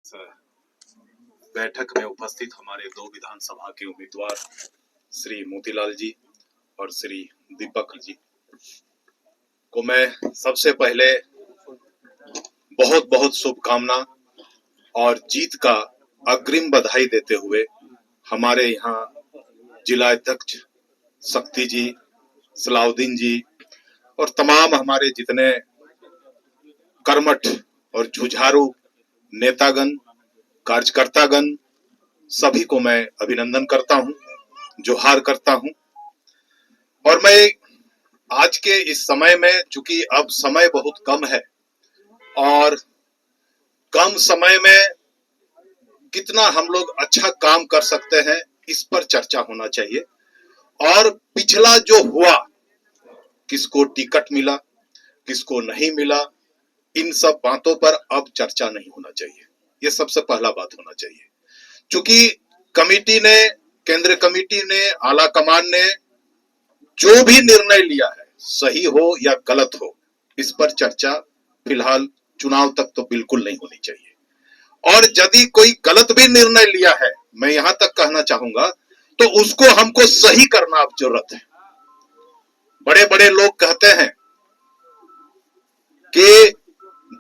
बैठक में उपस्थित हमारे दो विधानसभा के उम्मीदवार श्री मोतीलाल जी और श्री दीपक जी को मैं सबसे पहले बहुत बहुत शुभकामना और जीत का अग्रिम बधाई देते हुए हमारे यहाँ जिला अध्यक्ष शक्ति जी, सलाउद्दीन जी और तमाम हमारे जितने कर्मठ और जुझारू नेतागण, कार्यकर्तागण सभी को मैं अभिनंदन करता हूं, जोहार करता हूं। और मैं आज के इस समय में, चूंकि अब समय बहुत कम है और कम समय में कितना हम लोग अच्छा काम कर सकते हैं इस पर चर्चा होना चाहिए। और पिछला जो हुआ, किसको टिकट मिला, किसको नहीं मिला, इन सब बातों पर अब चर्चा नहीं होना चाहिए। ये सबसे पहला बात होना चाहिए। चूंकि कमेटी ने, केंद्रीय कमेटी ने, आला कमान ने जो भी निर्णय लिया है, सही हो या गलत हो, इस पर चर्चा फिलहाल चुनाव तक तो बिल्कुल नहीं होनी चाहिए। और यदि कोई गलत भी निर्णय लिया है, मैं यहां तक कहना चाहूंगा, तो उसको हमको सही करना अब जरूरत है। बड़े बड़े लोग कहते हैं कि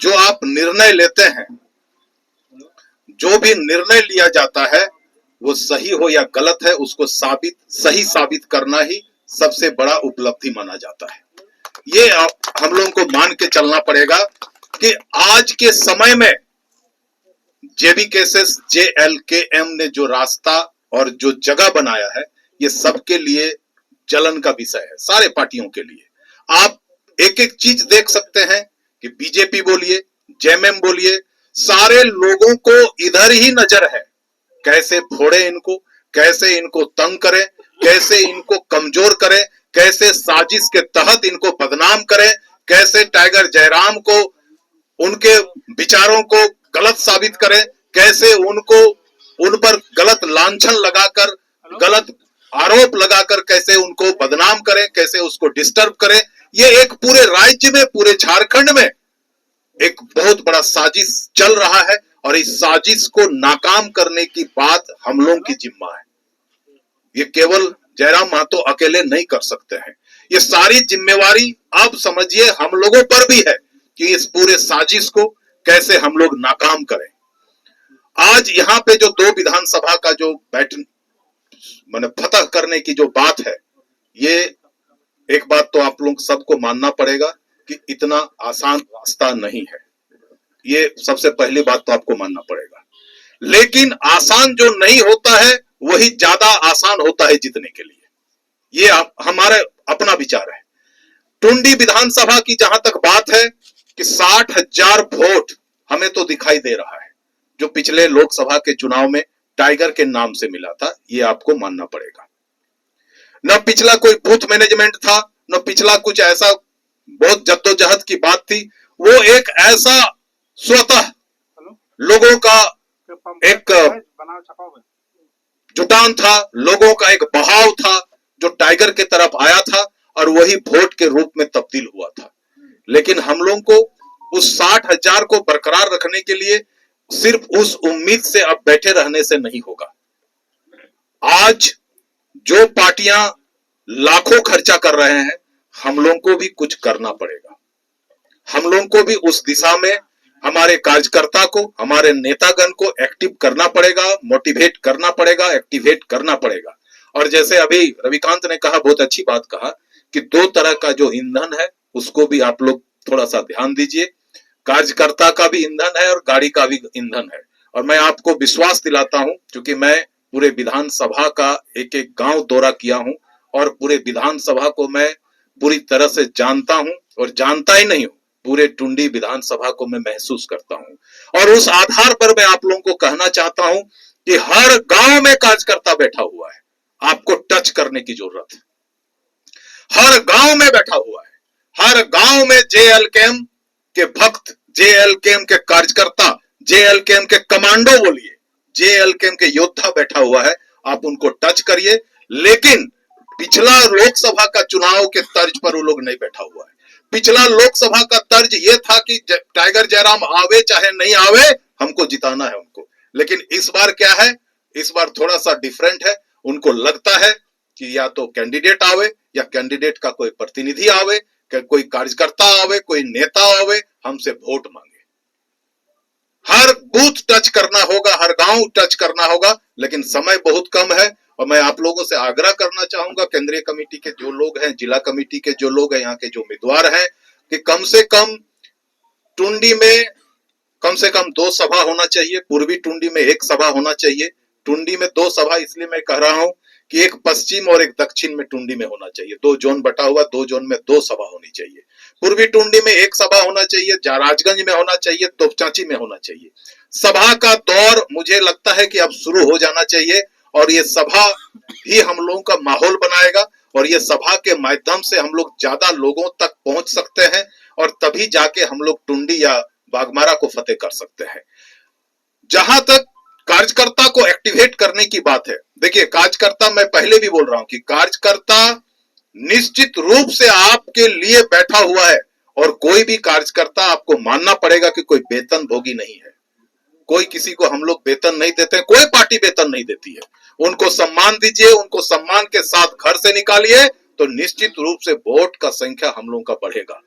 जो आप निर्णय लेते हैं, जो भी निर्णय लिया जाता है, वो सही हो या गलत है, उसको सही साबित करना ही सबसे बड़ा उपलब्धि माना जाता है। ये हम लोगों को मान के चलना पड़ेगा कि आज के समय में जेबीकेएसएस जेएलकेएम ने जो रास्ता और जो जगह बनाया है, ये सबके लिए जलन का विषय है, सारे पार्टियों के लिए। आप एक एक चीज देख सकते हैं कि बीजेपी बोलिए, जेएमएम बोलिए, सारे लोगों को इधर ही नजर है, कैसे फोड़े इनको, कैसे इनको तंग करें, कैसे इनको कमजोर करें, कैसे साजिश के तहत इनको बदनाम करें, कैसे टाइगर जयराम को, उनके विचारों को गलत साबित करें, कैसे उनको, उन पर गलत लांछन लगाकर, गलत आरोप लगाकर कैसे उनको बदनाम करें, कैसे उसको डिस्टर्ब करें। ये एक पूरे राज्य में, पूरे झारखंड में एक बहुत बड़ा साजिश चल रहा है और इस साजिश को नाकाम करने की बात हम लोगों की जिम्मा है। ये केवल जयराम महतो अकेले नहीं कर सकते हैं। ये सारी जिम्मेवारी अब समझिए हम लोगों पर भी है कि इस पूरे साजिश को कैसे हम लोग नाकाम करें। आज यहाँ पे जो दो विधानसभा का जो माने फतह करने की जो बात है, ये एक बात तो आप लोग सबको मानना पड़ेगा कि इतना आसान रास्ता नहीं है। ये सबसे पहली बात तो आपको मानना पड़ेगा। लेकिन आसान जो नहीं होता है, वही ज्यादा आसान होता है जीतने के लिए। ये हमारा अपना विचार है। टुंडी विधानसभा की जहां तक बात है कि 60,000 वोट हमें तो दिखाई दे रहा है, जो पिछले लोकसभा के चुनाव में टाइगर के नाम से मिला था, ये आपको मानना पड़ेगा। न पिछला कोई बूथ मैनेजमेंट था, न पिछला कुछ ऐसा बहुत जद्दोजहद की बात थी। वो एक ऐसा स्वतः लोगों का एक जुटान था, लोगों का एक बहाव था जो टाइगर के तरफ आया था और वही वोट के रूप में तब्दील हुआ था। लेकिन हम लोगों को उस 60,000 को बरकरार रखने के लिए सिर्फ उस उम्मीद से अब बैठे रहने से नहीं होगा। आज जो पार्टियां लाखों खर्चा कर रहे हैं, हम लोगों को भी कुछ करना पड़ेगा। हम लोगों को भी उस दिशा में हमारे कार्यकर्ता को, हमारे नेतागण को एक्टिव करना पड़ेगा, मोटिवेट करना पड़ेगा, एक्टिवेट करना पड़ेगा। और जैसे अभी रविकांत ने कहा, बहुत अच्छी बात कहा कि दो तरह का जो ईंधन है उसको भी आप लोग थोड़ा सा ध्यान दीजिए। कार्यकर्ता का भी ईंधन है और गाड़ी का भी ईंधन है। और मैं आपको विश्वास दिलाता हूं, क्योंकि मैं पूरे विधानसभा का एक एक गांव दौरा किया हूं और पूरे विधानसभा को मैं पूरी तरह से जानता हूं, और जानता ही नहीं हूं, पूरे टुंडी विधानसभा को मैं महसूस करता हूं। और उस आधार पर मैं आप लोगों को कहना चाहता हूं कि हर गांव में कार्यकर्ता बैठा हुआ है, आपको टच करने की जरूरत है। हर गांव में बैठा हुआ है, हर गांव में जेएलकेएम के भक्त, जेएलकेएम के कार्यकर्ता, जेएलकेएम के कमांडो बोलिए, जेएलकेएम के योद्धा बैठा हुआ है। आप उनको टच करिए। लेकिन पिछला लोकसभा का चुनाव के तर्ज पर वो लोग नहीं बैठा हुआ है। पिछला लोकसभा का तर्ज ये था कि टाइगर जयराम आवे चाहे नहीं आवे, हमको जिताना है उनको। लेकिन इस बार क्या है, इस बार थोड़ा सा डिफरेंट है। उनको लगता है कि या तो कैंडिडेट आवे या कैंडिडेट का कोई प्रतिनिधि आवे, कोई कार्यकर्ता आवे, कोई नेता आवे, हमसे वोट मांगे। हर बूथ टच करना होगा, हर गांव टच करना होगा, लेकिन समय बहुत कम है। और मैं आप लोगों से आग्रह करना चाहूंगा, केंद्रीय कमेटी के जो लोग हैं, जिला कमेटी के जो लोग हैं, यहाँ के जो उम्मीदवार हैं, कि कम से कम टुंडी में कम से कम 2 सभा होना चाहिए। पूर्वी टुंडी में 1 सभा होना चाहिए। टुंडी में 2 सभा इसलिए मैं कह रहा हूं कि एक पश्चिम और एक दक्षिण में टुंडी में होना चाहिए। 2 जोन बटा हुआ, 2 जोन में 2 सभा होनी चाहिए। पूर्वी टुंडी में 1 सभा होना चाहिए, राजगंज में होना चाहिए, तोपचांची में होना चाहिए। सभा का दौर मुझे लगता है कि अब शुरू हो जाना चाहिए, और ये सभा ही हम लोगों का माहौल बनाएगा, और ये सभा के माध्यम से हम लोग ज्यादा लोगों तक पहुंच सकते हैं, और तभी जाके हम लोग टुंडी या बागमारा को फतेह कर सकते हैं। जहां तक कार्यकर्ता को एक्टिवेट करने की बात है, देखिए कार्यकर्ता, मैं पहले भी बोल रहा हूं कि कार्यकर्ता निश्चित रूप से आपके लिए बैठा हुआ है, और कोई भी कार्यकर्ता आपको मानना पड़ेगा कि कोई वेतन भोगी नहीं है। कोई किसी को हम लोग वेतन नहीं देते, कोई पार्टी वेतन नहीं देती है। उनको सम्मान दीजिए, उनको सम्मान के साथ घर से निकालिए, तो निश्चित रूप से वोट का संख्या हम लोगों का बढ़ेगा।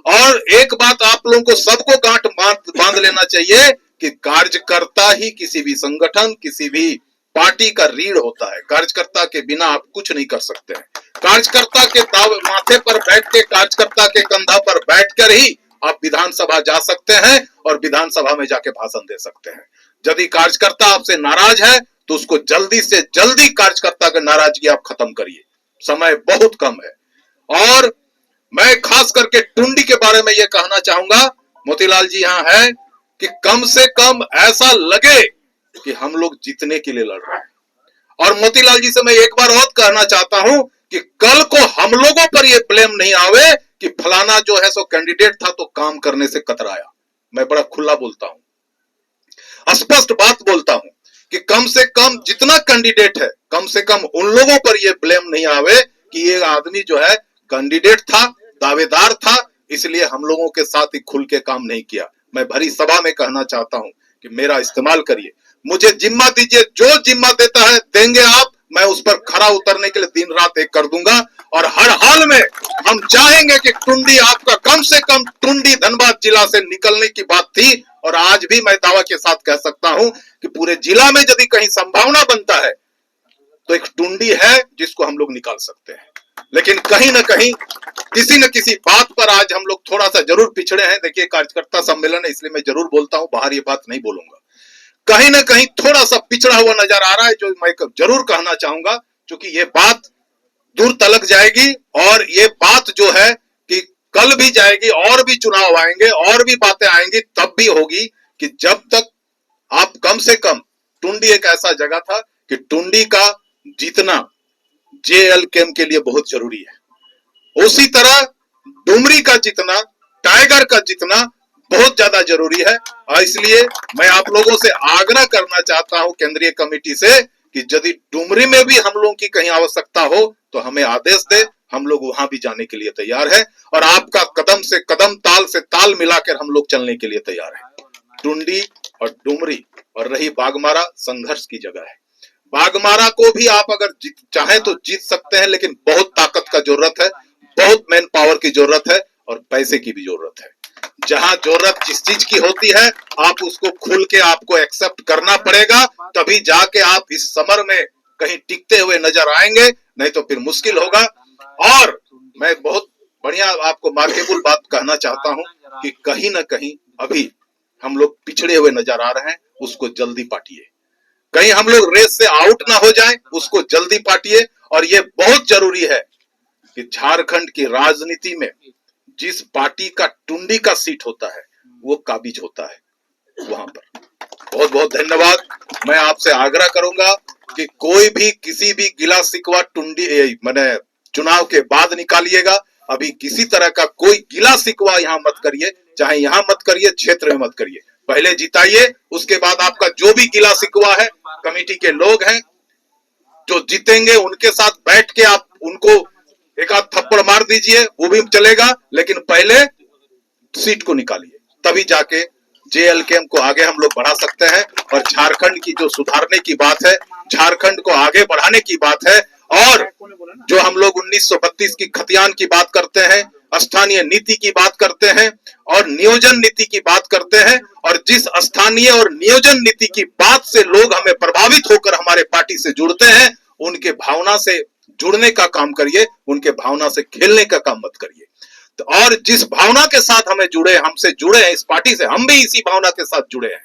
और एक बात आप लोगों को सबको गांठ बांध लेना चाहिए कि कार्यकर्ता ही किसी भी संगठन, किसी भी पार्टी का रीढ़ होता है। कार्यकर्ता के बिना आप कुछ नहीं कर सकते हैं। कार्यकर्ता के माथे पर बैठ के, कार्यकर्ता के कंधा पर बैठकर ही आप विधानसभा जा सकते हैं और विधानसभा में जाके भाषण दे सकते हैं। यदि कार्यकर्ता आपसे नाराज है तो उसको जल्दी से जल्दी कार्यकर्ता की नाराजगी आप खत्म करिए, समय बहुत कम है। और मैं खास करके टुंडी के बारे में यह कहना चाहूंगा, मोतीलाल जी यहाँ है, कि कम से कम ऐसा लगे कि हम लोग जीतने के लिए लड़ रहे हैं। और मोतीलाल जी से मैं एक बार और कहना चाहता हूं कि कल को हम लोगों पर यह ब्लेम नहीं आवे कि फलाना जो है सो कैंडिडेट था तो काम करने से कतराया। मैं बड़ा खुला बोलता हूं, स्पष्ट बात बोलता हूं कि कम से कम जितना कैंडिडेट है, कम से कम उन लोगों पर यह ब्लेम नहीं आवे कि ये आदमी जो है कैंडिडेट था, दावेदार था, इसलिए हम लोगों के साथ ही खुल के काम नहीं किया। मैं भरी सभा में कहना चाहता हूं कि मेरा इस्तेमाल करिए, मुझे जिम्मा दीजिए, जो जिम्मा देता है देंगे आप, मैं उस पर खरा उतरने के लिए दिन रात एक कर दूंगा। और हर हाल में हम चाहेंगे कि टुंडी आपका, कम से कम टुंडी धनबाद जिला से निकलने की बात थी, और आज भी मैं दावा के साथ कह सकता हूं कि पूरे जिला में यदि कहीं संभावना बनता है तो एक टुंडी है जिसको हम लोग निकाल सकते हैं। लेकिन कहीं ना कहीं किसी न किसी बात पर आज हम लोग थोड़ा सा जरूर पिछड़े हैं। देखिए कार्यकर्ता सम्मेलन है इसलिए मैं जरूर बोलता हूं, बाहर ये बात नहीं बोलूंगा। कहीं ना कहीं थोड़ा सा पिछड़ा हुआ नजर आ रहा है, जो मैं जरूर कहना चाहूंगा, क्योंकि ये बात दूर तलक जाएगी, और ये बात जो है कि कल भी जाएगी, और भी चुनाव आएंगे, और भी बातें आएंगी, तब भी होगी कि जब तक आप, कम से कम टुंडी एक ऐसा जगह था कि टुंडी का जीतना JLKM के लिए बहुत जरूरी है। उसी तरह डुमरी का जीतना, टाइगर का जीतना बहुत ज्यादा जरूरी है। और इसलिए मैं आप लोगों से आग्रह करना चाहता हूं केंद्रीय कमेटी से कि यदि डुमरी में भी हम लोगों की कहीं आवश्यकता हो तो हमें आदेश दे, हम लोग वहां भी जाने के लिए तैयार है, और आपका कदम से कदम, ताल से ताल मिलाकर हम लोग चलने के लिए तैयार है। टुंडी और डुमरी, और रही बागमारा, संघर्ष की जगह है। बागमारा को भी आप अगर चाहें तो जीत सकते हैं, लेकिन बहुत ताकत का जरूरत है, बहुत मैन पावर की जरूरत है, और पैसे की भी जरूरत है। जहां जरूरत जिस चीज की होती है आप उसको खुल के आपको एक्सेप्ट करना पड़ेगा, तभी जाके आप इस समर में कहीं टिकते हुए नजर आएंगे, नहीं तो फिर मुश्किल होगा। और मैं बहुत बढ़िया आपको मार्केबल बात कहना चाहता हूं कि कहीं ना कहीं अभी हम लोग पिछड़े हुए नजर आ रहे हैं, उसको जल्दी पाटिए। कहीं हम लोग रेस से आउट ना हो जाएं, उसको जल्दी पाटिए। और ये बहुत जरूरी है कि झारखंड की राजनीति में जिस पार्टी का टुंडी का सीट होता है वो काबिज होता है वहां पर। बहुत बहुत धन्यवाद। मैं आपसे आग्रह करूंगा कि कोई भी किसी भी गिला शिकवा टुंडी मैंने चुनाव के बाद निकालिएगा। अभी किसी तरह का कोई गिला शिकवा यहाँ मत करिए, चाहे यहाँ मत करिए, क्षेत्र में मत करिए। पहले जिताइए, उसके बाद आपका जो भी गिला शिकवा है, कमेटी के लोग हैं जो जीतेंगे उनके साथ बैठ के आप उनको एक आध थप्पड़ मार दीजिए, वो भी चलेगा, लेकिन पहले सीट को निकालिए, तभी जाके JLKM को आगे हम लोग बढ़ा सकते हैं और झारखंड की जो सुधारने की बात है, झारखंड को आगे बढ़ाने की बात है, और जो हम लोग 1932 की खतियान की बात करते हैं, स्थानीय नीति की बात करते हैं और नियोजन नीति की बात करते हैं, और जिस स्थानीय और नियोजन नीति की बात से लोग हमें प्रभावित होकर हमारे पार्टी से जुड़ते हैं, उनके भावना से जुड़ने का काम करिए, उनके भावना से खेलने का काम मत करिए। तो और जिस भावना के साथ हमें जुड़े, हमसे जुड़े हैं इस पार्टी से, हम भी इसी भावना के साथ जुड़े हैं,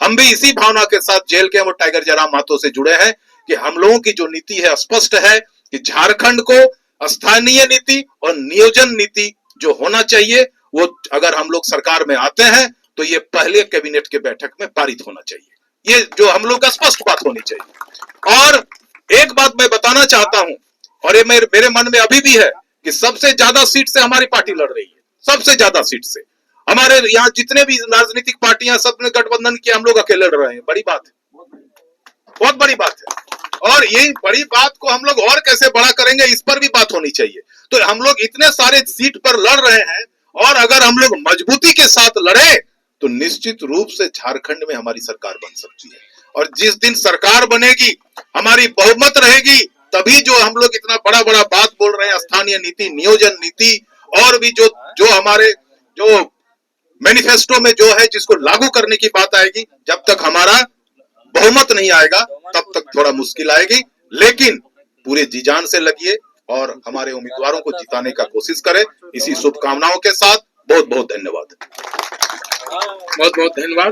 हम भी इसी भावना के साथ JLKM और टाइगर जयराम महतो से जुड़े हैं कि हम लोगों की जो नीति है स्पष्ट है कि झारखंड को स्थानीय नीति और नियोजन नीति जो होना चाहिए, वो अगर हम लोग सरकार में आते हैं तो ये पहले कैबिनेट के बैठक में पारित होना चाहिए। ये जो हम लोग का स्पष्ट बात होनी चाहिए। और एक बात मैं बताना चाहता हूं, और ये मेरे मन में अभी भी है कि सबसे ज्यादा सीट से हमारी पार्टी लड़ रही है, सबसे ज्यादा सीट से। हमारे यहाँ जितने भी राजनीतिक पार्टियां सब ने गठबंधन किया, हम लोग अकेले लड़ रहे हैं। बड़ी बात है, बहुत बड़ी बात है। और यही बड़ी बात को हम लोग और कैसे बड़ा करेंगे, इस पर भी बात होनी चाहिए। तो हम लोग इतने सारे सीट पर लड़ रहे हैं, और अगर हम लोग मजबूती के साथ लड़े तो निश्चित रूप से झारखंड में हमारी सरकार बन सकती है। और जिस दिन सरकार बनेगी, हमारी बहुमत रहेगी, तभी जो हम लोग इतना बड़ा बड़ा बात बोल रहे हैं, स्थानीय नीति, नियोजन नीति, और भी जो हमारे जो मैनिफेस्टो में जो है, जिसको लागू करने की बात आएगी, जब तक हमारा बहुमत नहीं आएगा तब तक थोड़ा मुश्किल आएगी। लेकिन पूरे जी जान से लगिए और हमारे उम्मीदवारों को जिताने का कोशिश करें। इसी शुभकामनाओं के साथ बहुत बहुत धन्यवाद। बहुत बहुत धन्यवाद।